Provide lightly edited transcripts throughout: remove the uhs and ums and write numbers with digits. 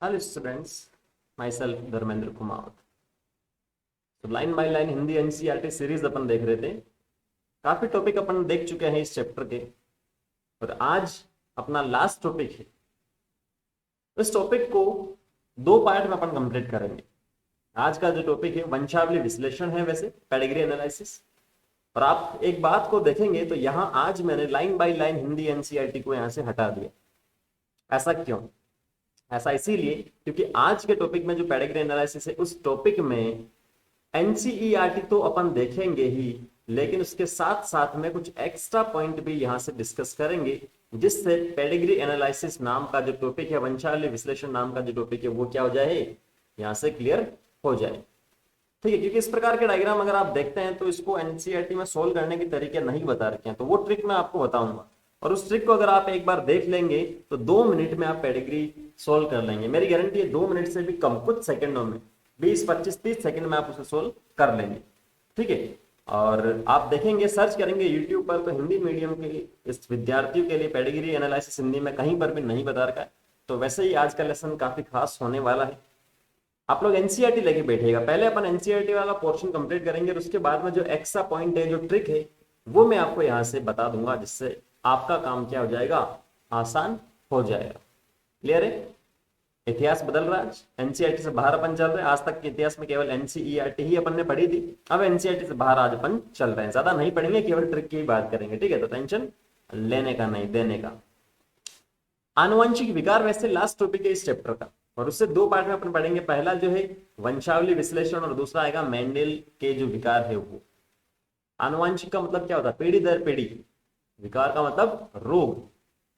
Hello students, myself Dharmendra Kumawat. तो line by line Hindi NCERT series अपन देख रहे थे। काफी टॉपिक अपन देख चुके हैं इस चैप्टर के, और आज अपना लास्ट टॉपिक है। इस टॉपिक को दो पार्ट में अपन कंप्लीट करेंगे। आज का जो टॉपिक है वंशावली विश्लेषण है, वैसे पेडिग्री एनालिसिस। और आप एक बात को देखेंगे तो यहाँ आज मैंने line by line Hindi NCERT को यहाँ से हटा दिया। ऐसा क्यों? ऐसा इसीलिए क्योंकि आज के टॉपिक में जो पेडिग्री एनालिसिस है उस टॉपिक में एनसीईआरटी तो अपन देखेंगे ही, लेकिन उसके साथ साथ में कुछ एक्स्ट्रा पॉइंट भी यहां से डिस्कस करेंगे, जिससे पेडिग्री एनालिसिस नाम का जो टॉपिक है, वंशावली विश्लेषण नाम का जो टॉपिक है, वो क्या हो जाए, यहां से क्लियर हो जाए। ठीक है, क्योंकि इस प्रकार के डायग्राम अगर आप देखते हैं तो इसको एनसीईआरटी में सोल्व करने के तरीके नहीं बता रखे हैं, तो वो ट्रिक मैं आपको बताऊंगा। और उस ट्रिक को अगर आप एक बार देख लेंगे तो 2 मिनट में आप पेडिग्री सोल्व कर लेंगे। मेरी गारंटी है 2 मिनट से भी कम, कुछ सेकंडों में, 20, 25, 30 सेकंड में आप उसे सोल्व कर लेंगे। ठीक है, और आप देखेंगे, सर्च करेंगे यूट्यूब पर, तो हिंदी मीडियम के इस विद्यार्थियों के लिए पेडिग्री एनालिसिस हिंदी में कहीं पर भी नहीं बता रखा है। तो वैसे ही आज का लेसन काफी खास होने वाला है। आप लोग एनसीईआरटी लेके बैठिएगा। पहले अपन एनसीईआरटी वाला पोर्शन कंप्लीट करेंगे, और उसके बाद में जो एक्स्ट्रा पॉइंट है, जो ट्रिक है, वो मैं आपको यहाँ से बता दूंगा, जिससे आपका काम क्या हो जाएगा, आसान हो जाएगा। क्लियर है? इतिहास बदल रहा है, एनसीईआरटी से बाहर अपन चल रहे हैं। आज तक के इतिहास में केवल एनसीईआरटी ही अपन ने पढ़ी थी, अब एनसीईआरटी से बाहर आज अपन चल रहे हैं। ज्यादा नहीं पढ़ेंगे, केवल ट्रिक की बात करेंगे। ठीक है, तो टेंशन लेने का नहीं, देने का। आनुवंशिक विकार वैसे लास्ट टॉपिक है इस चैप्टर का, और उससे 2 पार्ट में अपन पढ़ेंगे। पहला जो है वंशावली विश्लेषण, और दूसरा आएगा मेंडल के जो विकार है वो। आनुवंशिक का मतलब क्या होता है? पीढ़ी दर पीढ़ी। विकार का मतलब रोग,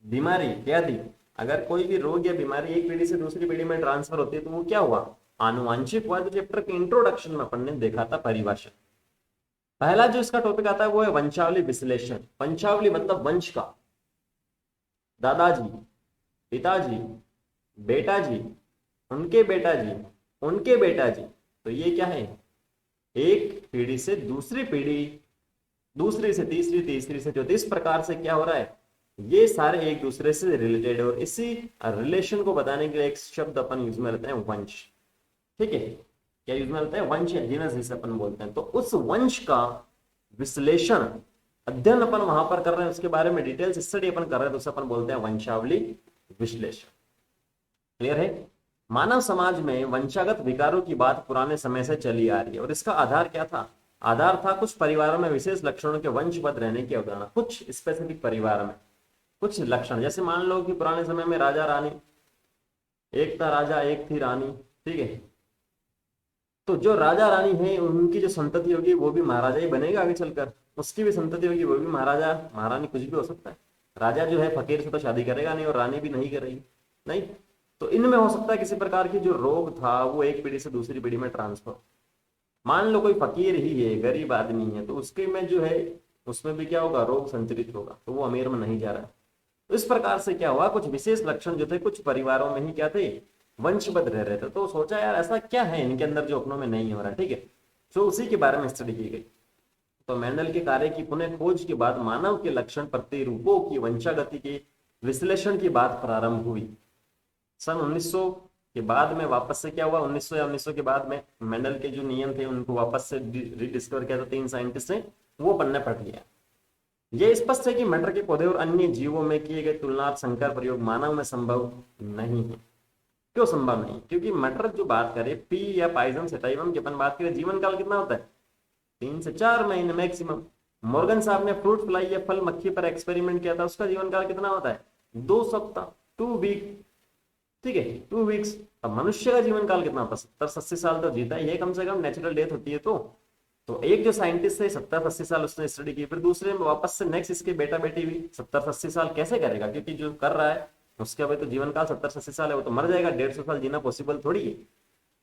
बीमारी इत्यादि। अगर कोई भी रोग या बीमारी एक पीढ़ी से दूसरी पीढ़ी में ट्रांसफर होती है तो वो क्या हुआ, आनुवंशिक हुआ। जो चैप्टर के इंट्रोडक्शन में अपन ने देखा था, परिभाषा। पहला जो इसका टॉपिक आता है वो है वंशावली विश्लेषण। वंशावली मतलब वंश का, दादाजी, पिताजी, बेटा जी, उनके बेटा जी, उनके बेटा जी। तो ये क्या है, एक पीढ़ी से दूसरी पीढ़ी, दूसरी से तीसरी, तीसरी से चौथी। इस प्रकार से क्या हो रहा है, ये सारे एक दूसरे से रिलेटेड है। और इसी रिलेशन को बताने के लिए एक शब्द अपन यूज में लेते हैं, वंश। ठीक है, क्या यूज में लेते हैं? वंश या जीनस जिसे अपन बोलते हैं। तो उस वंश का विश्लेषण, अध्ययन अपन वहां पर कर रहे हैं, उसके बारे में डिटेल्स स्टडी अपन कर रहे हैं, तो उसे अपन बोलते हैं वंशावली विश्लेषण। क्लियर है? मानव समाज में वंशागत विकारों की बात पुराने समय से चली आ रही है, और इसका आधार क्या था? आधार था कुछ परिवारों में विशेष लक्षणों के वंशवत रहने की अवधारणा। कुछ स्पेसिफिक परिवार में कुछ लक्षण, जैसे मान लो कि पुराने समय में राजा रानी, एक था राजा एक थी रानी। ठीक है, तो जो राजा रानी है उनकी जो संतति होगी वो भी महाराजा ही बनेगा आगे चलकर, उसकी भी संतति होगी वो भी महाराजा महारानी, कुछ भी हो सकता है। राजा जो है फकीर से तो शादी करेगा नहीं, और रानी भी नहीं करेगी, नहीं। तो इनमें हो सकता है किसी प्रकार की जो रोग था वो एक पीढ़ी से दूसरी पीढ़ी में ट्रांसफर। मान लो कोई फकीर ही है, गरीब आदमी है, तो उसके में जो है उसमें भी क्या होगा, रोग संचरित होगा, तो वो अमीर में नहीं जा रहा है। तो इस प्रकार से क्या हुआ, कुछ विशेष लक्षण जो थे कुछ परिवारों में ही क्या थे, वंशबद्ध रह रहे थे। तो सोचा यार ऐसा क्या है इनके अंदर जो अपनों में नहीं हो रहा है। ठीक है, तो उसी के बारे में स्टडी की गई। तो मेंडल के कार्य की पुनः खोज के बाद मानव के लक्षण प्रतिरूपों की वंशागति के विश्लेषण की बात प्रारंभ हुई। सन 1900 के बाद में वापस से क्या हुआ, 1900 या 1900 के बाद में मेंडल के जो नियम थे उनको वापस से रिडिस्कवर किया था 3 साइंटिस्ट ने, वो पढ़ने पड़ लिया। यह स्पष्ट है कि मटर के पौधे और अन्य जीवों में किए गए तुलनात्मक संकर प्रयोग मानव में संभव नहीं है। क्यों संभव नहीं? क्योंकि मटर जो बात करें, पी या पाइजम सेटाइवम की अपन बात करें, जीवन काल कितना होता है, 3 से 4 महीने मैक्सिमम। मॉर्गन साहब ने फ्रूट फ्लाई या फल मक्खी पर एक्सपेरिमेंट किया था, उसका जीवन काल कितना होता है, 2 सप्ताह, 2 वीक। ठीक है, 2 वीक्स। अब मनुष्य का जीवन काल कितना होता है, 70-80 साल तो जीता ही है कम से कम, नेचुरल डेथ होती है। तो एक जो साइंटिस्ट है 70-80 साल उसने स्टडी की, फिर दूसरे में वापस से नेक्स्ट इसके बेटा बेटी भी 70-80 साल कैसे करेगा, क्योंकि जो कर रहा है उसके अभी तो जीवन काल 70-80 साल है, वो तो मर जाएगा, 150 साल जीना पॉसिबल थोड़ी है।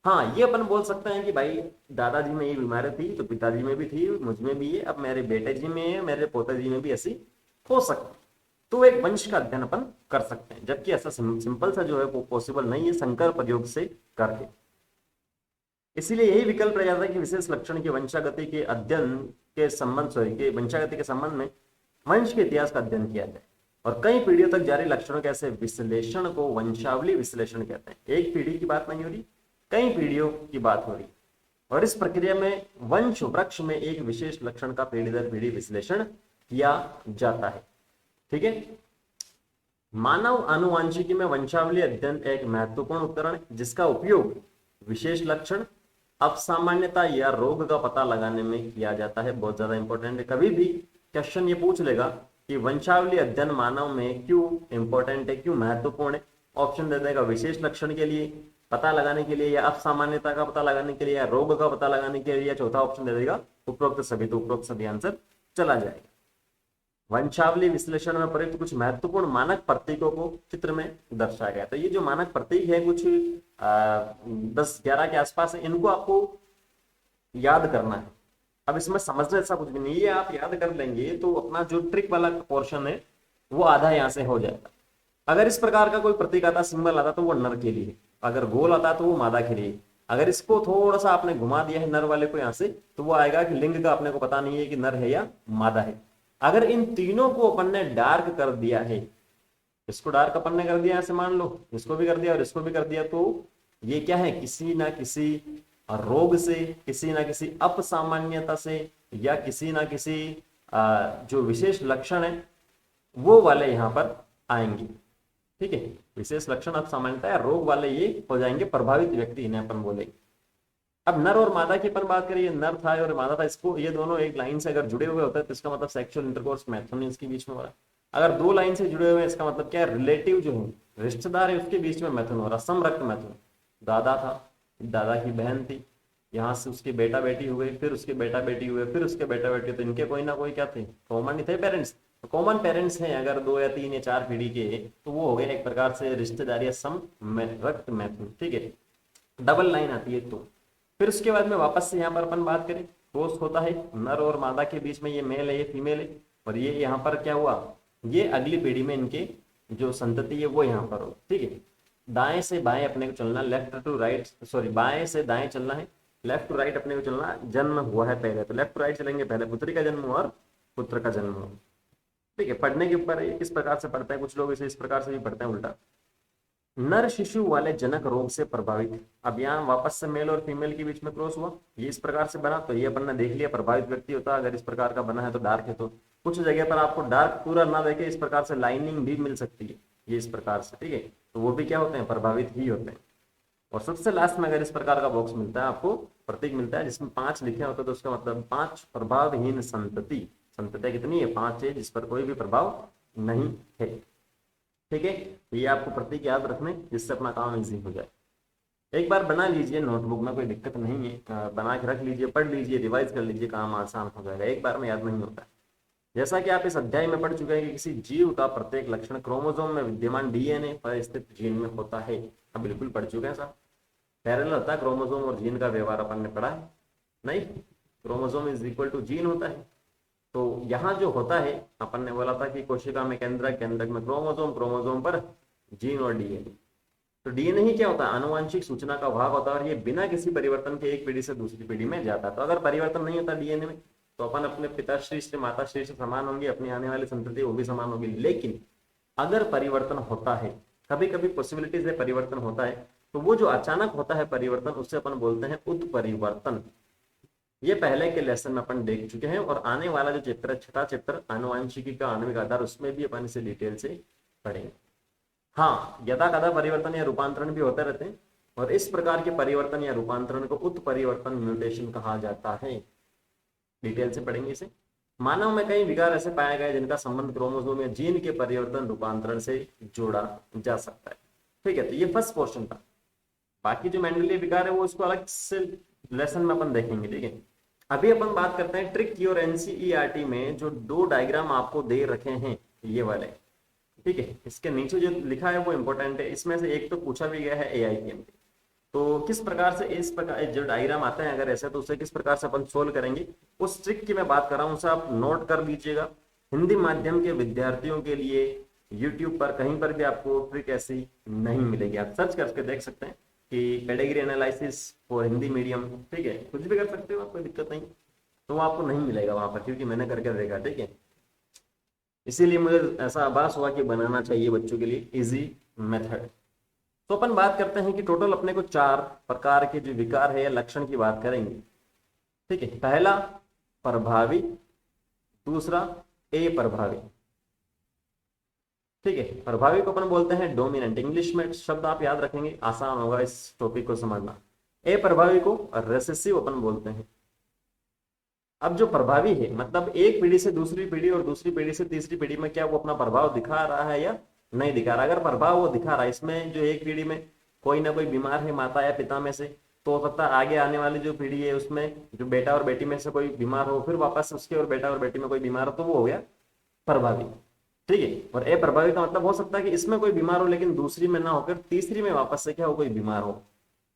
हाँ, ये अपन बोल सकते हैं कि भाई दादाजी में ये बीमारी थी तो पिताजी में भी थी, मुझ में भी है, अब मेरे बेटे जी में है, मेरे पोता जी में भी ऐसी हो सकती है। तो एक वंश का अध्ययन अपन कर सकते हैं, जबकि ऐसा सिंपल सा जो है वो पॉसिबल नहीं है संकर प्रयोग से करके। इसीलिए यही विकल्प रह जाता है कि विशेष लक्षण की वंशागति के अध्ययन के संबंध, के वंशागति के संबंध में वंश के इतिहास का अध्ययन किया जाए। और कई पीढ़ियों तक जारी लक्षणों के ऐसे विश्लेषण को वंशावली विश्लेषण कहते हैं। एक पीढ़ी की बात नहीं हो रही, कई पीढ़ियों की बात हो रही, और इस प्रक्रिया में वंश वृक्ष में एक विशेष लक्षण का पीढ़ी दर पीढ़ी विश्लेषण किया जाता है। ठीक है, मानव आनुवंशिकी में वंशावली अध्ययन एक महत्वपूर्ण उपकरण है जिसका उपयोग विशेष लक्षण, असामान्यता या रोग का पता लगाने में किया जाता है। बहुत ज्यादा इंपॉर्टेंट है, कभी भी क्वेश्चन ये पूछ लेगा कि वंशावली अध्ययन मानव में क्यों इंपॉर्टेंट है, क्यों महत्वपूर्ण है, ऑप्शन दे देगा विशेष लक्षण के लिए, पता लगाने के लिए, या असामान्यता का पता लगाने के लिए, या रोग का पता लगाने के लिए, या चौथा ऑप्शन दे देगा उपरोक्त सभी। तो उपरोक्त सभी आंसर चला जाएगा। वंशावली विश्लेषण में प्रयुक्त कुछ महत्वपूर्ण मानक प्रतीकों को चित्र में दर्शाया गया। तो ये जो मानक प्रतीक है कुछ 10-11 के आसपास है, इनको आपको याद करना है। अब इसमें समझना ऐसा कुछ भी नहीं है, आप याद कर लेंगे तो अपना जो ट्रिक वाला पोर्शन है वो आधा यहाँ से हो जाएगा। अगर इस प्रकार का कोई प्रतीक आता, सिंबल आता, तो वो नर के लिए, अगर गोल आता तो वो मादा के लिए, अगर इसको थोड़ा सा आपने घुमा दिया है नर वाले को यहाँ से, तो वो आएगा कि लिंग का अपने को पता नहीं है कि नर है या मादा है। अगर इन तीनों को अपन ने डार्क कर दिया है, इसको डार्क अपन ने कर दिया ऐसे मान लो, इसको भी कर दिया और इसको भी कर दिया, तो ये क्या है, किसी ना किसी रोग से, किसी ना किसी असामान्यता से, या किसी ना किसी जो विशेष लक्षण है वो वाले यहाँ पर आएंगे। ठीक है, विशेष लक्षण असामान्यता या रोग वाले ये हो जाएंगे प्रभावित व्यक्ति, इन्हें अपन बोलेंगे। अब नर और मादा की अपन बात करें, नर था और मादा था, इसको ये दोनों एक लाइन से अगर जुड़े हुए होते हैं तो इसका मतलब सेक्सुअल इंटरकोर्स मैथुन के बीच में हो रहा है। अगर दो लाइन से जुड़े हुए हैं इसका मतलब क्या है, रिलेटिव जो है, रिश्तेदार है, उसके बीच में मैथुन हो रहा, समरक्त मैथुन। दादा था, दादा की बहन थी, यहाँ से उसके बेटा बेटी हुए, फिर उसके बेटा बेटी हुए, फिर उसके बेटा बेटी, तो इनके कोई ना कोई क्या थे, कॉमन ही थे पेरेंट्स। तो कॉमन पेरेंट्स हैं अगर 2 या 3 या 4 पीढ़ी के, तो वो हो गए एक प्रकार से रिश्तेदारी या समरक्त मैथुन। ठीक है, डबल लाइन आती है। तो फिर उसके बाद में वापस से यहाँ पर अपन बात करें, क्रॉस होता है नर और मादा के बीच में, ये मेल है ये फीमेल है, और ये यहाँ पर क्या हुआ, ये अगली पीढ़ी में इनके जो संतति है वो यहाँ पर हो। ठीक है, दाएं से बाएं अपने को चलना, लेफ्ट टू राइट, सॉरी बाएं से दाएं चलना है, लेफ्ट टू राइट अपने को चलना। जन्म हुआ है पहले, तो लेफ्ट टू राइट चलेंगे, पहले पुत्री का जन्म हुआ और पुत्र का जन्म हुआ। ठीक है, पढ़ने के ऊपर किस प्रकार से पढ़ते हैं, कुछ लोग इसे इस प्रकार से भी पढ़ते हैं उल्टा, नर शिशु वाले जनक रोग से प्रभावित। अब यहाँ वापस से मेल और फीमेल के बीच में क्रॉस हुआ, ये इस प्रकार से बना, तो ये अपन ने देख लिया प्रभावित व्यक्ति होता, अगर इस प्रकार का बना है तो डार्क है। तो कुछ जगह पर आपको डार्क पूरा ना देखे, इस प्रकार से लाइनिंग भी मिल सकती है, ये इस प्रकार से। ठीक है, तो वो भी क्या होते हैं, प्रभावित ही होते हैं। और सबसे लास्ट में अगर इस प्रकार का बॉक्स मिलता है आपको, प्रतीक मिलता है जिसमें 5 लिखे होते हैं, तो उसका मतलब 5 प्रभावहीन संतति। संतति कितनी है, 5 है, जिस पर कोई भी प्रभाव नहीं है। ठीक है, ये आपको प्रतीक याद रखने, जिससे अपना काम इजी हो जाए। एक बार बना लीजिए नोटबुक में, कोई दिक्कत नहीं है, बना के रख लीजिए, पढ़ लीजिए, रिवाइज कर लीजिए, काम आसान हो जाएगा, एक बार में याद नहीं होता। जैसा कि आप इस अध्याय में पढ़ चुके हैं कि किसी जीव का प्रत्येक लक्षण क्रोमोसोम में विद्यमान डीएनए पर स्थित जीन में होता है। अब बिल्कुल पढ़ चुके हैं साहब, पैरेलल होता है क्रोमोसोम और जीन का व्यवहार, अपन ने पढ़ा है नहीं, chromosome is equal to gene होता है। तो यहाँ जो होता है, अपन ने बोला था कि कोशिका में केंद्रक, केंद्रक में क्रोमोसोम, क्रोमोसोम पर जीन और डीएनए। तो डीएनए ही क्या होता है, आनुवंशिक सूचना का भाग होता है, और ये बिना किसी परिवर्तन के एक पीढ़ी से दूसरी पीढ़ी में जाता है। तो अगर परिवर्तन नहीं होता डीएनए में, तो अपन अपने पिताश्री से माताश्री से समान होंगे, अपनी आने वाली संतति वो भी समान होगी। लेकिन अगर परिवर्तन होता है, कभी कभी पॉसिबिलिटीज है परिवर्तन होता है, तो वो जो अचानक होता है परिवर्तन, उससे अपन बोलते हैं उत्परिवर्तन। ये पहले के लेसन में अपन देख चुके हैं, और आने वाला जो चैप्टर है, छठा चैप्टर आनुवंशिकी का आणविक आधार, उसमें भी अपन इसे डिटेल से पढ़ेंगे। हाँ, यदा कदा परिवर्तन या रूपांतरण भी होते रहते हैं, और इस प्रकार के परिवर्तन या रूपांतरण को उत्परिवर्तन म्यूटेशन कहा जाता है। डिटेल से पढ़ेंगे इसे। मानव में कई विकार ऐसे पाए गए जिनका संबंध क्रोमोसोम या जीन के परिवर्तन रूपांतरण से जोड़ा जा सकता है। ठीक है, तो ये फर्स्ट पोर्शन था। बाकी जो मेंडलीय विकार है वो इसको अलग से लेसन में अपन देखेंगे। ठीक है, अभी अपन बात करते हैं ट्रिक की, और एनसीईआरटी में जो 2 डायग्राम आपको दे रखे हैं ये वाले, ठीक है, इसके नीचे जो लिखा है वो इंपॉर्टेंट है। इसमें से एक तो पूछा भी गया है AIPM, तो किस प्रकार से इस प्रकार जो डायग्राम आते हैं अगर ऐसे, तो उसे किस प्रकार से अपन सोल्व करेंगे, उस ट्रिक की मैं बात कर रहा हूँ, उसे आप नोट कर लीजिएगा। हिंदी माध्यम के विद्यार्थियों के लिए यूट्यूब पर कहीं पर भी आपको ट्रिक ऐसी नहीं मिलेगी, आप सर्च करके देख सकते हैं कि pedigree analysis for Hindi medium, ठीक है, कुछ भी कर सकते हो आप, कोई दिक्कत नहीं, तो वो आपको नहीं मिलेगा वहां पर, क्योंकि मैंने करके देखा। ठीक है, इसीलिए मुझे ऐसा आभास हुआ कि बनाना चाहिए बच्चों के लिए इजी मेथड। तो अपन बात करते हैं कि टोटल अपने को 4 प्रकार के जो विकार है या लक्षण की बात करेंगे। ठीक है, पहला प्रभावी, दूसरा अप्रभावी। ठीक है, प्रभावी को अपन बोलते हैं डोमिनेंट, इंग्लिश में शब्द आप याद रखेंगे, आसान होगा इस टॉपिक को समझना। अप्रभावी को रेसेसिव अपन बोलते हैं। अब जो प्रभावी है मतलब एक पीढ़ी से दूसरी पीढ़ी और दूसरी पीढ़ी से तीसरी पीढ़ी में क्या वो अपना प्रभाव दिखा रहा है या नहीं दिखा रहा। अगर प्रभाव वो दिखा रहा है, इसमें जो एक पीढ़ी में कोई ना कोई बीमार है माता या पिता में से, तो हो सकता है आगे आने वाली जो पीढ़ी है उसमें जो बेटा और बेटी में से कोई बीमार हो, फिर वापस उसके और बेटा और बेटी में कोई बीमार हो, तो वो हो गया प्रभावी। ठीक है, और अप्रभावी का मतलब हो सकता है कि इसमें कोई बीमार हो लेकिन दूसरी में ना होकर तीसरी में वापस से क्या हो कोई बीमार हो,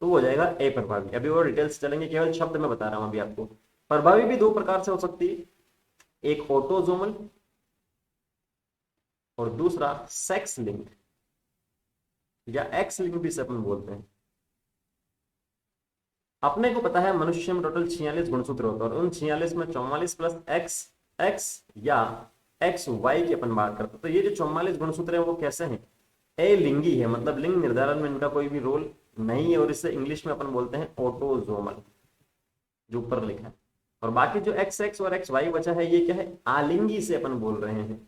तो वो हो जाएगा अप्रभावी। अभी और डिटेल्स चलेंगे, केवल शब्द में बता रहा हूं अभी आपको। प्रभावी भी 2 प्रकार से हो सकती है, एक ऑटोजोमल और दूसरा सेक्स लिंक या एक्स लिंक भी से अपन बोलते हैं। अपने को पता है मनुष्य में टोटल 46 गुणसूत्र होते हैं और उन 46 में 44 प्लस एक्स एक्स या एक्स वाई की अपन बात करते हैं। तो ये जो 44 गुणसूत्र है वो कैसे हैं, अलिंगी है, मतलब लिंग निर्धारण में इनका कोई भी रोल नहीं है, और इसे इंग्लिश में अपन बोलते हैं ऑटोजोमल, जो ऊपर लिखा है। और बाकी जो एक्स एक्स और एक्स वाई बचा है ये क्या है, आलिंगी से अपन बोल रहे हैं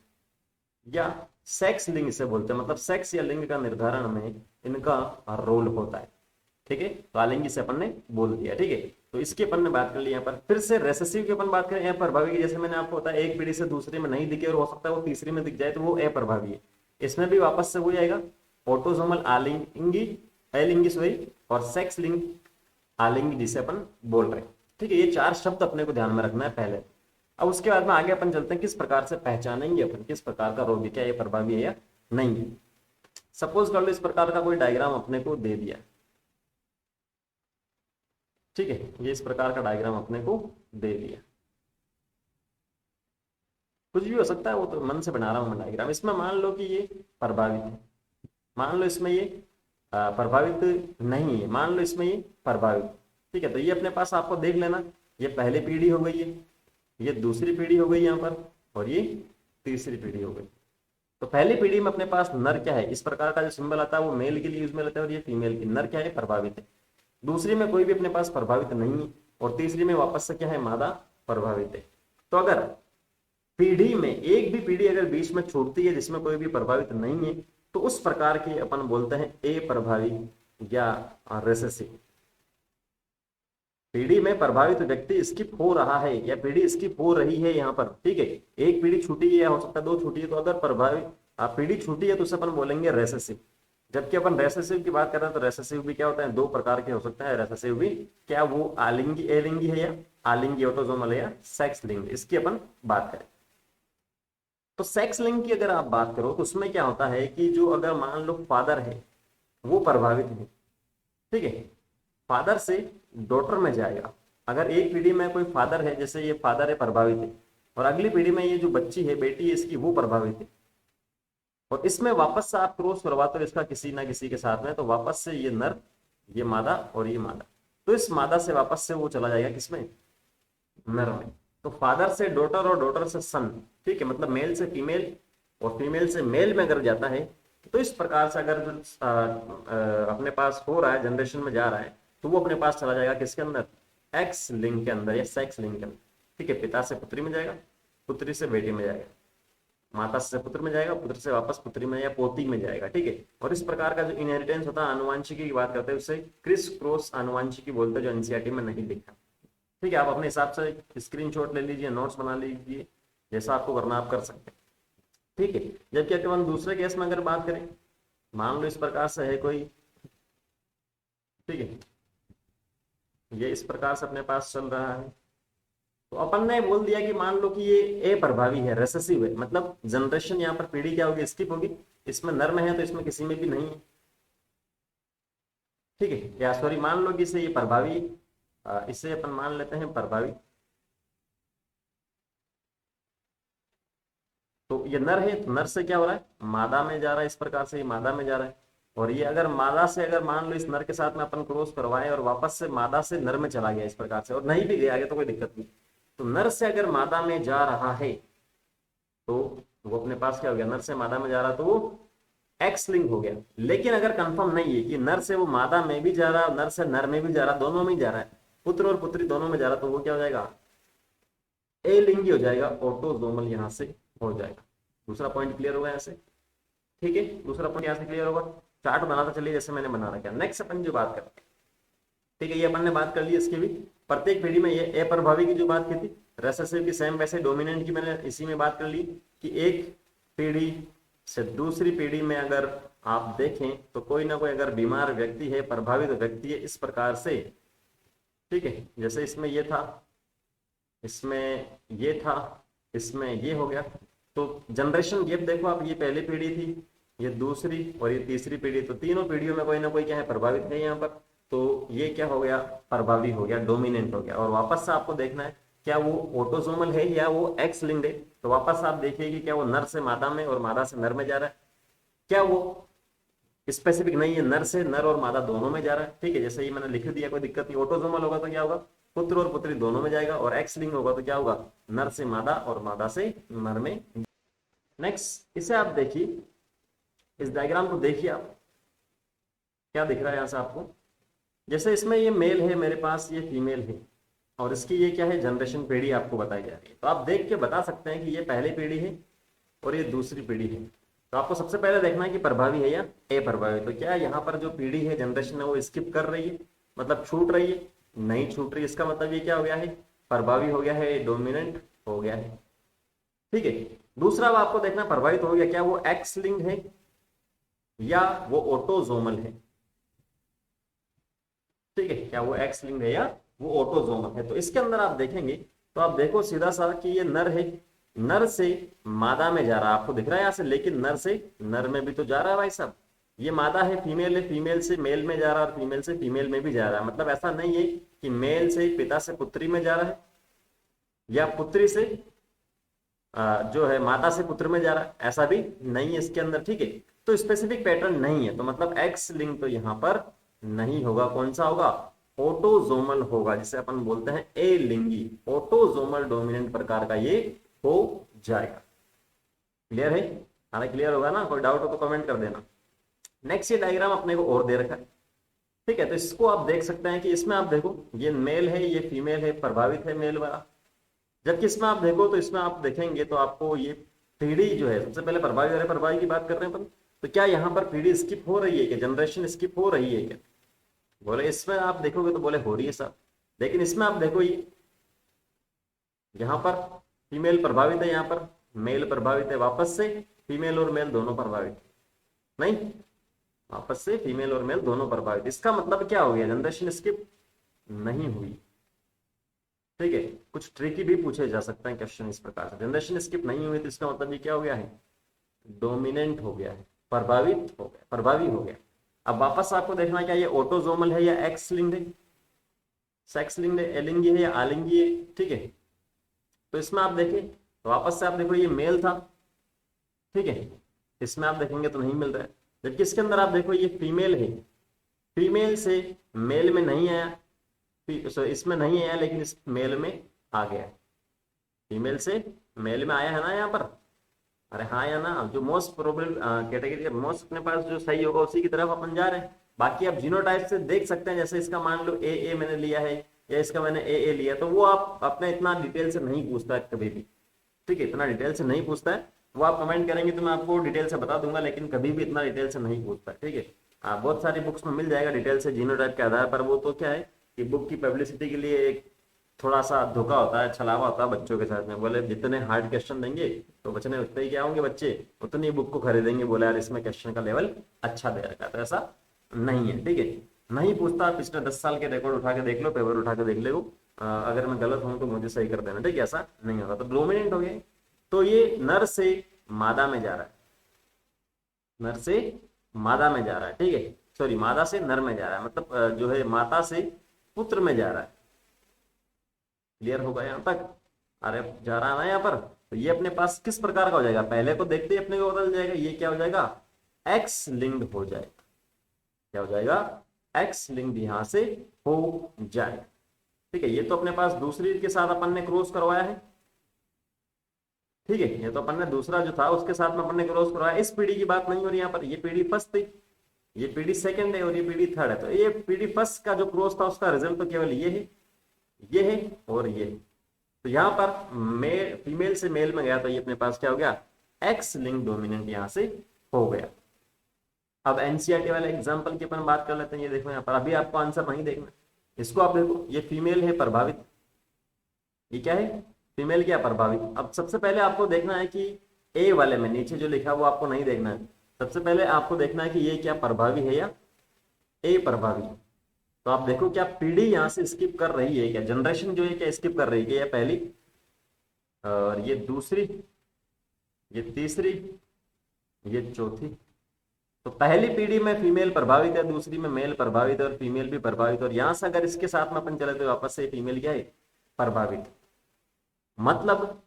या सेक्स लिंग से बोलते हैं, मतलब सेक्स या लिंग का निर्धारण में इनका रोल होता है। ठीक है, तो आलिंगी से अपन ने बोल दिया। ठीक है, तो इसकी अपन ने बात कर ली। यहाँ पर फिर से रेसेसिव की अपन बात करें, अप्रभावी की, जैसे मैंने आपको बताया एक पीढ़ी से दूसरी में नहीं दिखे और हो सकता है वो तीसरी में दिख जाए, तो वो अप्रभावी है। इसमें भी वापस से हो जाएगा ऑटोजोमल आलिंगी, अलिंगी सॉरी, और सेक्स लिंग आलिंगी जिसे अपन बोल रहे हैं। ठीक है, ये 4 शब्द अपने को ध्यान में रखना है पहले। अब उसके बाद में आगे अपन चलते हैं किस प्रकार से पहचानेंगे अपन किस प्रकार का रोग है, क्या ये प्रभावी है या नहीं है। सपोज कर लो इस प्रकार का कोई डायग्राम अपने को दे दिया। ठीक है, ये इस प्रकार का डायग्राम अपने को दे दिया, कुछ भी हो सकता है, वो तो मन से बना रहा हूं मैं डायग्राम। इसमें मान लो कि ये प्रभावित है, मान लो इसमें ये प्रभावित नहीं है, मान लो इसमें ये प्रभावित। ठीक है, तो ये अपने पास आपको देख लेना, ये पहली पीढ़ी हो गई है, ये दूसरी पीढ़ी हो गई यहाँ पर, और ये तीसरी पीढ़ी हो गई। तो पहली पीढ़ी में अपने पास नर क्या है, इस प्रकार का जो सिंबल आता है वो मेल के लिए यूज में लेते हैं, और ये फीमेल की, नर क्या है प्रभावित है। दूसरी में कोई भी अपने पास प्रभावित नहीं है, और तीसरी में वापस से क्या है मादा प्रभावित है। तो अगर पीढ़ी में एक भी पीढ़ी अगर बीच में छूटती है जिसमें कोई भी प्रभावित नहीं है, तो उस प्रकार की अपन बोलते हैं अप्रभावी या रेसेसिव। पीढ़ी में प्रभावित व्यक्ति स्किप हो रहा है या पीढ़ी स्किप हो रही है यहाँ पर। ठीक है, एक पीढ़ी छूटी है या हो सकता है 2 छूटी है, तो अगर प्रभावित पीढ़ी छूटी है तो उसे अपन बोलेंगे रेसेसिव। जबकि अपन रेसेसिव की बात कर रहे हैं तो रेसेसिव भी क्या होता है, 2 प्रकार के हो सकते हैं रेसेसिव भी, क्या वो आलिंगी अलिंगी है या आलिंगी ऑटोजोमल है या सेक्स लिंग, इसकी अपन बात करें। तो सेक्स लिंग की अगर आप बात करो तो उसमें क्या होता है कि जो अगर मान लो फादर है वो प्रभावित है, ठीक है, फादर से डॉटर में जाएगा। अगर एक पीढ़ी में कोई फादर है, जैसे ये फादर है प्रभावित है, और अगली पीढ़ी में ये जो बच्ची है बेटी है इसकी वो प्रभावित है, और इसमें वापस से आप क्रॉस करवाते हो इसका किसी ना किसी के साथ में, तो वापस से ये नर, ये मादा और ये मादा, तो इस मादा से वापस से वो चला जाएगा किसमें, नर में। तो फादर से डॉटर और डॉटर से सन, ठीक है, मतलब मेल से फीमेल और फीमेल से मेल में अगर जाता है, तो इस प्रकार से अगर अपने पास हो रहा है, जनरेशन में जा रहा है, तो वो अपने पास चला जाएगा किसके अंदर, एक्स लिंग के अंदर या सेक्स लिंग के अंदर। ठीक है, पिता से पुत्री में जाएगा, पुत्री से बेटी में जाएगा, माता से पुत्र में जाएगा, पुत्र से वापस पुत्री में या पोती में जाएगा। ठीक है, और इस प्रकार का जो इनहेरिटेंस होता है, आनुवंशिकी की बात करते हैं, उसे क्रिस क्रॉस आनुवंशिकी बोलते हैं, जो एनसीईआरटी में नहीं लिखा। ठीक है, आप अपने हिसाब से स्क्रीनशॉट ले लीजिए, नोट्स बना लीजिए, जैसा आपको करना आप कर सकते हैं। ठीक है, जबकि अगर हम दूसरे केस में अगर बात करें, मान लो इस प्रकार से है कोई, ठीक है, ये इस प्रकार से अपने पास चल रहा है, तो अपन ने बोल दिया कि मान लो कि ये अप्रभावी है, रेसेसिव है, मतलब जनरेशन यहाँ पर पीढ़ी क्या होगी, स्किप होगी, इसमें नर में है तो इसमें किसी में भी नहीं है। ठीक है, या सॉरी मान लो कि इसे ये प्रभावी, इसे अपन मान लेते हैं प्रभावी, तो ये नर है, तो नर से क्या हो रहा है, मादा में जा रहा है, इस प्रकार से ये मादा में जा रहा है। और ये अगर मादा से अगर मान लो इस नर के साथ में अपन क्रॉस करवाएं और वापस से मादा से नर में चला गया इस प्रकार से, और नहीं भी गया आगे तो कोई दिक्कत नहीं। तो नर से अगर मादा में जा रहा है तो वो अपने पास क्या हो गया, नर से मादा में जा रहा तो वो एक्स लिंग हो गया। लेकिन अगर कंफर्म नहीं है कि नर से वो मादा में भी जा रहा, नर से नर में भी जा रहा, दोनों में ही जा रहा है, पुत्र और पुत्री दोनों में जा रहा, तो वो क्या हो जाएगा, ए लिंगी हो जाएगा, ऑटोजोमल यहां से हो जाएगा। दूसरा पॉइंट क्लियर होगा यहाँ से, ठीक है, दूसरा पॉइंट यहाँ से क्लियर होगा। चार्ट बनाता चलिए जैसे मैंने बना रखा है। नेक्स्ट अपन जो बात करते हैं, ठीक है, ये अपन ने बात कर ली इसकी भी, प्रत्येक पीढ़ी में ये अप्रभावी की जो बात की थी, रेसेसिव की सेम वैसे डोमिनेंट की मैंने इसी में बात कर ली कि एक पीढ़ी से दूसरी पीढ़ी में अगर आप देखें तो कोई ना कोई अगर बीमार व्यक्ति है, प्रभावित व्यक्ति है, इस प्रकार से, ठीक है, जैसे इसमें ये था, इसमें ये था, इसमें ये हो गया, तो जनरेशन गैप देखो आप, ये पहली पीढ़ी थी, ये दूसरी और ये तीसरी पीढ़ी, तो तीनों पीढ़ियों में कोई ना कोई क्या है, प्रभावित है यहाँ पर, तो ये क्या हो गया, प्रभावी हो गया, डोमिनेंट हो गया। और वापस से आपको देखना है क्या वो ऑटोसोमल है या वो एक्स लिंक्ड है, तो वापस आप देखिए कि क्या वो नर से मादा में और मादा से नर में जा रहा है, क्या वो स्पेसिफिक नहीं है, नर से नर और मादा दोनों में जा रहा है, ठीक है, जैसे ये मैंने लिख दिया, कोई दिक्कत नहीं। ऑटोसोमल होगा तो क्या होगा, पुत्र और पुत्री दोनों में जाएगा, और एक्स लिंग होगा तो क्या होगा, नर से मादा और मादा से नर में। नेक्स्ट इसे आप देखिए, इस डायग्राम को देखिए आप, क्या दिख रहा है यहाँ से आपको, जैसे इसमें ये मेल है मेरे पास, ये फीमेल है, और इसकी ये क्या है, जनरेशन पीढ़ी आपको बताई जा रही है। तो आप देख के बता सकते हैं कि ये पहली पीढ़ी है और ये दूसरी पीढ़ी है। तो आपको सबसे पहले देखना है कि प्रभावी है या अप्रभावी। तो क्या यहाँ पर जो पीढ़ी है, जनरेशन है, वो स्किप कर रही है, मतलब छूट रही है, नहीं छूट रही, इसका मतलब ये क्या हो गया है, प्रभावी हो गया है, डोमिनेंट हो गया है, ठीक है। दूसरा आपको देखना प्रभावित हो गया, क्या वो एक्स लिंक्ड है या वो ऑटोजोमल है, ठीक है, क्या वो एक्स लिंक्ड है या वो ऑटोजोमल है। तो इसके अंदर आप देखेंगे तो आप देखो सीधा सा कि ये नर है, नर से मादा में जा रहा है, आपको दिख रहा है यहाँ से, लेकिन नर से नर में भी तो जा रहा है भाई साहब, ये मादा है, फीमेल से मेल में जा रहा है, और फीमेल से फीमेल में भी जा रहा है। मतलब ऐसा नहीं है कि मेल से पिता से पुत्री में जा रहा है या पुत्री से जो है माता से पुत्र में जा रहा है, ऐसा भी नहीं है इसके अंदर, ठीक है। तो स्पेसिफिक पैटर्न नहीं है, तो मतलब एक्स लिंक तो यहाँ पर नहीं होगा। कौन सा होगा, ऑटोजोमल होगा, जिसे अपन बोलते हैं ए लिंगी, ऑटोजोमल डोमिनेंट प्रकार का ये हो जाएगा। क्लियर है, हालांकि क्लियर होगा ना, कोई डाउट हो तो कमेंट कर देना। नेक्स्ट ये डायग्राम अपने को और दे रखा है, ठीक है, तो इसको आप देख सकते हैं कि इसमें आप देखो ये मेल है, ये फीमेल है, प्रभावित है मेल वाला। जबकि इसमें आप देखो तो इसमें आप देखेंगे तो आपको ये पीढ़ी जो है, सबसे पहले प्रभावी की बात कर रहे हैं अपन, तो क्या यहाँ पर पीढ़ी स्किप हो रही है, क्या जनरेशन स्किप हो रही है क्या, बोले इसमें आप देखोगे तो बोले हो रही है सर। लेकिन इसमें आप देखो ये यहाँ पर फीमेल प्रभावित है, यहाँ पर मेल प्रभावित है, वापस से फीमेल और मेल दोनों प्रभावित नहीं, वापस से फीमेल और मेल दोनों प्रभावित। इसका मतलब क्या हो गया, जनरेशन स्किप नहीं हुई, ठीक है। कुछ ट्रिकी भी पूछे जा सकते हैं क्वेश्चन इस प्रकार से, जनरेशन स्किप नहीं हुई तो इसका मतलब ये क्या हो गया है, डोमिनेंट हो गया है, प्रभावित हो गया, प्रभावी हो गया। अब वापस आपको देखना क्या ये ऑटोजोमल है या एक्स लिंक्ड है, सेक्स लिंक्ड है, एलिंगी है या आलिंगी है, ठीक है। तो इसमें आप देखें तो वापस से आप देखो ये मेल था, ठीक है, इसमें आप देखेंगे तो नहीं मिल रहा है। जबकि इसके अंदर आप देखो ये फीमेल है, फीमेल से मेल में नहीं आया, इसमें नहीं आया, लेकिन इस मेल में आ गया, फीमेल से मेल में आया है ना यहाँ पर, अरे हाँ या ना, जो मोस्ट प्रोबेबल कैटेगरी मोस्ट अपने पास जो सही होगा उसी की तरफ अपन जा रहे हैं। बाकी आप जीनोटाइप से देख सकते हैं, जैसे इसका मान लो ए मैंने लिया है या इसका मैंने ए लिया, तो वो आप अपने इतना डिटेल से नहीं पूछता है कभी भी, ठीक है, इतना डिटेल से नहीं पूछता है। वो आप कमेंट करेंगे तो मैं आपको डिटेल से बता दूंगा, लेकिन कभी भी इतना डिटेल से नहीं पूछता है, ठीक है। बहुत सारी बुक्स में मिल जाएगा डिटेल से जीनोटाइप के आधार पर, वो तो क्या है कि बुक की पब्लिसिटी के लिए एक थोड़ा सा धोखा होता है, छलावा होता है बच्चों के साथ में। बोले जितने हार्ड क्वेश्चन देंगे तो बचने उतने ही क्या होंगे बच्चे, उतनी बुक को खरीदेंगे, बोले यार इसमें क्वेश्चन का लेवल अच्छा दे रखा है। तो ऐसा नहीं है, ठीक है, नहीं पूछता। पिछले 10 साल के रिकॉर्ड उठा के देख लो, पेपर उठा के देख लो, अगर मैं गलत हूं तो मुझे सही कर देना, ठीक है, ऐसा नहीं होता। तो डोमिनेंट हो गए, तो ये नर से मादा में जा रहा है, नर से मादा में जा रहा है, ठीक है, सॉरी मादा से नर में जा रहा है, मतलब जो है माता से पुत्र में जा रहा है। क्लियर होगा यहाँ तक, अरे जा रहा है ना यहाँ पर। तो ये अपने पास किस प्रकार का हो जाएगा, पहले को देखते ही अपने को बदल जाएगा, ये क्या हो जाएगा, एक्स लिंक्ड हो जाएगा, क्या हो जाएगा, एक्स लिंक्ड यहां से हो जाएगा, ठीक है। ये तो अपने पास दूसरी के साथ अपन ने क्रॉस करवाया है, ठीक है, ये तो अपन ने दूसरा जो था उसके साथ में अपन ने क्रॉस करवाया। इस पीढ़ी की बात नहीं हो रही यहाँ पर, ये पीढ़ी फर्स्ट थी, ये पीढ़ी सेकंड है और ये पीढ़ी थर्ड है। तो ये पीढ़ी फर्स्ट का जो क्रॉस था उसका रिजल्ट तो केवल ये है, ये है और ये। तो यहाँ पर मेल फीमेल से मेल में गया तो ये अपने पास क्या हो गया, एक्स लिंक डोमिनेंट यहाँ से हो गया। अब एनसीईआरटी वाले एग्जाम्पल की अपन बात कर लेते हैं। ये देखो यहाँ पर, अभी आपको आंसर नहीं देखना, इसको आप देखो, ये फीमेल है प्रभावित, ये क्या है, फीमेल क्या प्रभावित। अब सबसे पहले आपको देखना है कि ए वाले में नीचे जो लिखा है वो आपको नहीं देखना है, सबसे पहले आपको देखना है कि ये क्या प्रभावी है या ए प्रभावी। तो आप देखो क्या पीढ़ी यहाँ से स्किप कर रही है क्या, जनरेशन जो है क्या स्किप कर रही है, ये पहली और ये दूसरी, ये तीसरी, ये चौथी। तो पहली पीढ़ी में फीमेल प्रभावित है, दूसरी में मेल प्रभावित है और फीमेल भी प्रभावित है। और यहां से अगर इसके साथ में अपन चले तो वापस से फीमेल क्या है, प्रभावित। मतलब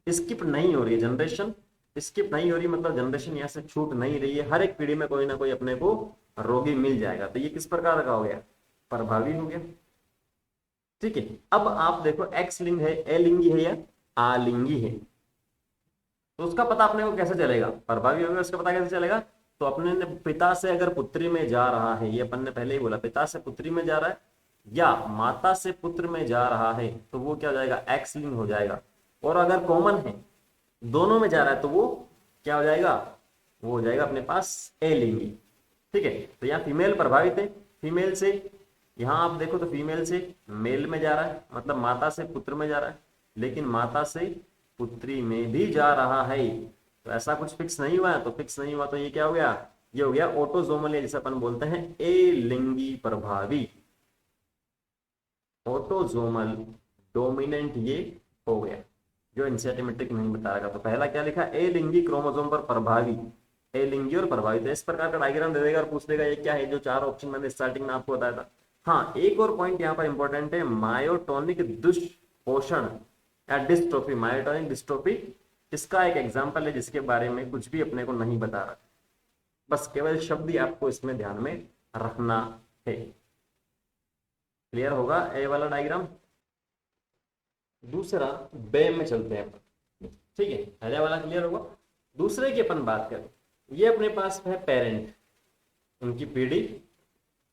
स्किप नहीं हो रही है जनरेशन, स्किप नहीं हो रही मतलब जनरेशन यहाँ से छूट नहीं रही है, हर एक पीढ़ी में कोई ना कोई अपने को रोगी मिल जाएगा। तो ये किस प्रकार का हो गया, प्रभावी हो गया। ठीक है, अब आप देखो एक्स लिंग है, ए लिंगी है या आलिंगी है, तो उसका पता अपने को कैसे चलेगा, प्रभावी हो गया उसका पता कैसे चलेगा। तो अपने ने पिता से अगर पुत्री में जा रहा है, ये अपन ने पहले ही बोला, पिता से पुत्री में जा रहा है या माता से पुत्र में जा रहा है तो वो क्या हो जाएगा, एक्स लिंग हो जाएगा। और अगर कॉमन है, दोनों में जा रहा है तो वो क्या हो जाएगा, वो हो जाएगा अपने पास ए लिंगी। ठीक है, तो यहाँ फीमेल प्रभावित है, फीमेल से यहाँ आप देखो तो फीमेल से मेल में जा रहा है, मतलब माता से पुत्र में जा रहा है, लेकिन माता से पुत्री में भी जा रहा है। तो ऐसा कुछ फिक्स नहीं हुआ है, तो फिक्स नहीं हुआ तो ये क्या हो गया, ये हो गया ऑटोजोमल, जिसे अपन बोलते हैं ए लिंगी प्रभावी, ऑटोजोमल डोमिनेंट ये हो गया, जो एनसीईआरटी मैट्रिक नहीं बता रहा। तो पहला क्या लिखा, ए लिंगी क्रोमोसोम पर प्रभावी, ए लिंगी और प्रभावित। इस प्रकार का डायग्राम दे देगा और पूछ देगा ये क्या है, जो चार ऑप्शन मैंने स्टार्टिंग में आपको बताया था। हाँ, एक और पॉइंट यहाँ पर इंपॉर्टेंट है, मायोटोनिक दुष्पोषण या डिस्ट्रोफी, मायोटोनिक डिस्ट्रोफी, इसका एक एग्जाम्पल है जिसके बारे में कुछ भी अपने को नहीं बता रहा, बस केवल शब्द ही आपको इसमें ध्यान में रखना है। क्लियर होगा ए वाला डायग्राम। दूसरा बे में चलते हैं अपन, ठीक है, पहले वाला क्लियर होगा। दूसरे की अपन बात करें, ये अपने पास है पेरेंट, उनकी पीढ़ी,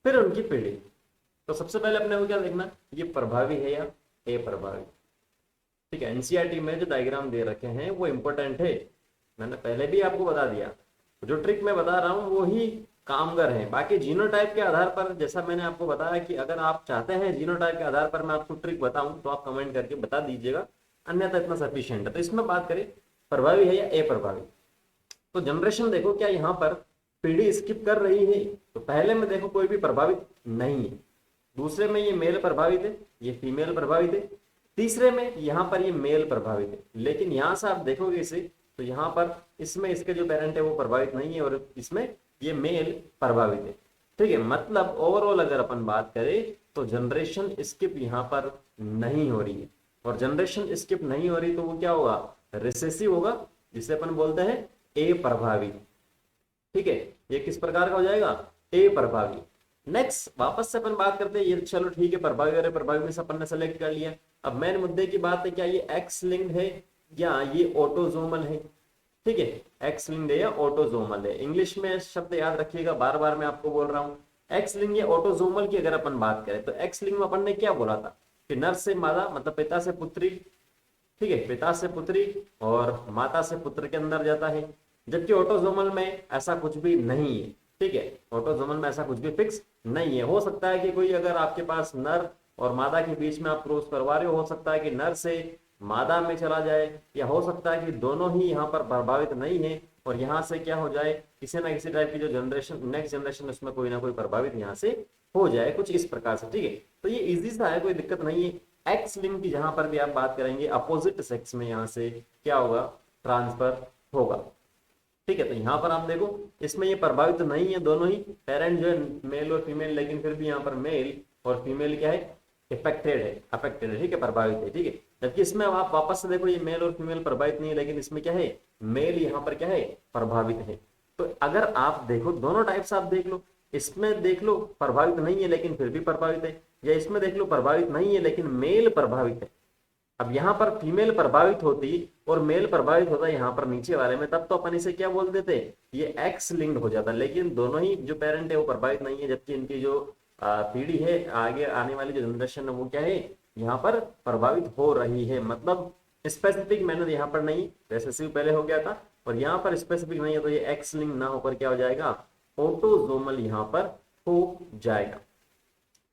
फिर उनकी पीढ़ी। तो सबसे पहले अपने को क्या देखना, ये प्रभावी है या ए प्रभावी। ठीक है, एनसीईआरटी में जो डायग्राम दे रखे हैं वो इंपॉर्टेंट है, मैंने पहले भी आपको बता दिया, जो ट्रिक मैं बता रहा हूँ वो ही कामगर है। बाकी जीनोटाइप के आधार पर, जैसा मैंने आपको बताया कि अगर आप चाहते हैं जीनोटाइप के आधार पर मैं आपको ट्रिक बताऊं तो आप कमेंट करके बता दीजिएगा, अन्यथा इतना सफिशिएंट है। तो इसमें बात करें प्रभावी है या ए प्रभावी, तो जनरेशन देखो क्या यहाँ पर पीढ़ी स्किप कर रही है, तो पहले में देखो कोई भी प्रभावित नहीं है, दूसरे में ये मेल प्रभावित है, ये फीमेल प्रभावित है, तीसरे में यहाँ पर ये मेल प्रभावित है। लेकिन यहाँ से आप देखोगे इसे तो यहाँ पर इसमें इसके जो पेरेंट है वो प्रभावित नहीं है और इसमें ये मेल प्रभावित है। ठीक है, मतलब ओवरऑल अगर अपन बात करें तो जनरेशन स्किप यहाँ पर नहीं हो रही है, और जनरेशन स्किप नहीं हो रही तो वो क्या होगा, रिसेसिव होगा, जिसे अपन बोलते हैं ए प्रभावी। ठीक है, ये किस प्रकार का हो जाएगा, ए प्रभावी। नेक्स्ट वापस से अपन बात करते हैं, ये चलो ठीक है, प्रभावी और प्रभावी में से अपन ने सेलेक्ट कर लिया। अब मेन मुद्दे की बात है, क्या ये एक्स लिंक्ड है या ये ऑटोजोमल है। ठीक है, एक्स लिंक्ड है या ऑटोजोमल है। इंग्लिश में शब्द याद रखिएगा, बार बार मैं आपको बोल रहा हूँ, एक्स लिंक्ड या ऑटोजोमल की अगर अपन बात करें तो एक्स लिंक्ड में अपन ने क्या बोला था कि नर से मादा, मतलब पिता से पुत्री, ठीक है, पिता से पुत्री और माता से पुत्र के अंदर जाता है। जबकि ऑटोजोमल में ऐसा कुछ भी नहीं है। ठीक है, ऑटोजोमल में ऐसा कुछ भी फिक्स नहीं है। हो सकता है कि कोई अगर आपके पास नर और मादा के बीच में आप क्रॉस करवा रहे हो सकता है कि नर से मादा में चला जाए, या हो सकता है कि दोनों ही यहाँ पर प्रभावित नहीं है और यहाँ से क्या हो जाए, किसी ना किसी टाइप की जो जनरेशन नेक्स्ट जनरेशन उसमें कोई ना कोई प्रभावित यहाँ से हो जाए, कुछ इस प्रकार से। ठीक है, तो ये इजी सा है, कोई दिक्कत नहीं है। एक्स लिंक की जहां पर भी आप बात करेंगे अपोजिट सेक्स में यहाँ से क्या होगा, ट्रांसफर होगा। ठीक है, तो यहाँ पर आप देखो इसमें ये प्रभावित नहीं है, दोनों ही पेरेंट जो है मेल और फीमेल, लेकिन फिर भी यहाँ पर मेल और फीमेल क्या है, इफेक्टेड है, अफेक्टेड है। ठीक है, प्रभावित है। ठीक है, जबकि इसमें आप वापस से देखो ये मेल और फीमेल प्रभावित नहीं है, लेकिन इसमें क्या है, मेल यहाँ पर क्या है, प्रभावित है। तो अगर आप देखो दोनों टाइप्स आप देख लो, इसमें देख लो प्रभावित नहीं है लेकिन फिर भी प्रभावित है, या इसमें देख लो प्रभावित नहीं है लेकिन मेल प्रभावित है, अब यहाँ पर फीमेल प्रभावित होती और मेल प्रभावित होता यहाँ पर नीचे वाले में, तब तो अपन इसे क्या बोल देते, ये एक्स लिंक्ड हो जाता। लेकिन दोनों ही जो पेरेंट है वो प्रभावित नहीं है, जबकि इनकी जो पीढ़ी है, आगे आने वाली जो जनरेशन है वो क्या है, यहाँ पर प्रभावित हो रही है। मतलब स्पेसिफिक मैनर यहाँ पर नहीं, रेसेसिव पहले हो गया था और यहाँ पर स्पेसिफिक नहीं है, तो ये एक्स लिंक ना होकर क्या हो जाएगा, ऑटोसोमल यहाँ पर हो जाएगा।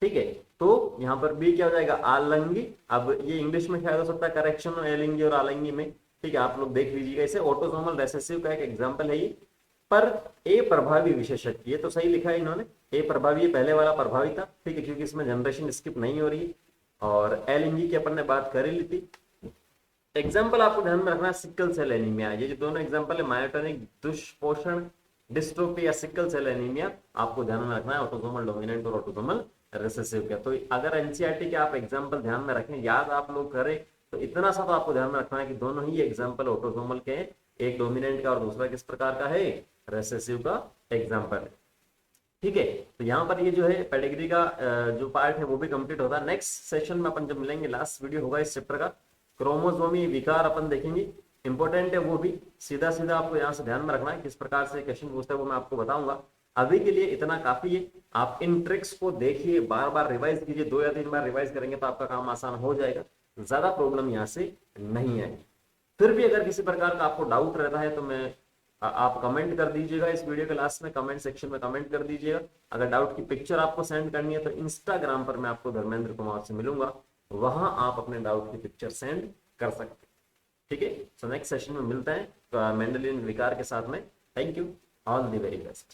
ठीक है, तो यहाँ पर बी क्या हो जाएगा, आलिंगी। अब ये इंग्लिश में क्या हो सकता है, करेक्शन एलिंगी और आलिंगी में। ठीक है, आप लोग देख लीजिएगा इसे, ऑटोसोमल रेसेसिव का एक एग्जांपल है ये। पर ए प्रभावी विशेषज्ञ, ये तो सही लिखा है इन्होंने, ए प्रभावी, ये पहले वाला प्रभावी था। ठीक है, क्योंकि इसमें जनरेशन स्किप नहीं हो रही। और एलिंगी की अपन ने बात कर ही ली थी। एग्जाम्पल आपको ध्यान में रखना है, सिकल सेल एनीमिया। ये जो दोनों एग्जाम्पल है, मायोटोनिक दुष्पोषण डिस्ट्रोफी या सिकल सेल एनीमिया, आपको ध्यान में रखना है, ऑटोसोमल डोमिनेंट और ऑटोसोमल रिसेसिव का। तो अगर एनसीईआरटी के आप एग्जाम्पल ध्यान में रखें, याद आप लोग करें, तो इतना सा तो आपको ध्यान में रखना है कि दोनों ही एग्जाम्पल ऑटोसोमल के हैं, एक डोमिनेंट का और दूसरा किस प्रकार का है, रेसेसिव का एग्जाम्पल है। ठीक है, तो यहाँ पर ये जो है पेडिग्री का जो पार्ट है वो भी कंप्लीट होता है। नेक्स्ट सेशन में अपन जब मिलेंगे, लास्ट वीडियो होगा इस चैप्टर का, क्रोमोसोमी विकार अपन देखेंगे। इंपॉर्टेंट है वो भी, सीधा सीधा आपको यहाँ से ध्यान में रखना है, किस प्रकार से क्वेश्चन पूछता है वो मैं आपको बताऊंगा। अभी के लिए इतना काफी है, आप इन ट्रिक्स को देखिए, बार बार रिवाइज कीजिए, 2 या 3 बार रिवाइज करेंगे तो आपका काम आसान हो जाएगा, ज्यादा प्रॉब्लम यहाँ से नहीं आएगी। फिर भी अगर किसी प्रकार का आपको डाउट रहता है तो मैं आप कमेंट कर दीजिएगा, इस वीडियो के लास्ट में कमेंट सेक्शन में कमेंट कर दीजिएगा। अगर डाउट की पिक्चर आपको सेंड करनी है तो इंस्टाग्राम पर मैं आपको धर्मेंद्र कुमार से मिलूंगा, वहां आप अपने डाउट की पिक्चर सेंड कर सकते हैं। ठीक है, सो नेक्स्ट सेशन में मिलते हैं मेंडेलियन विकार के साथ में। Thank you, all the very best.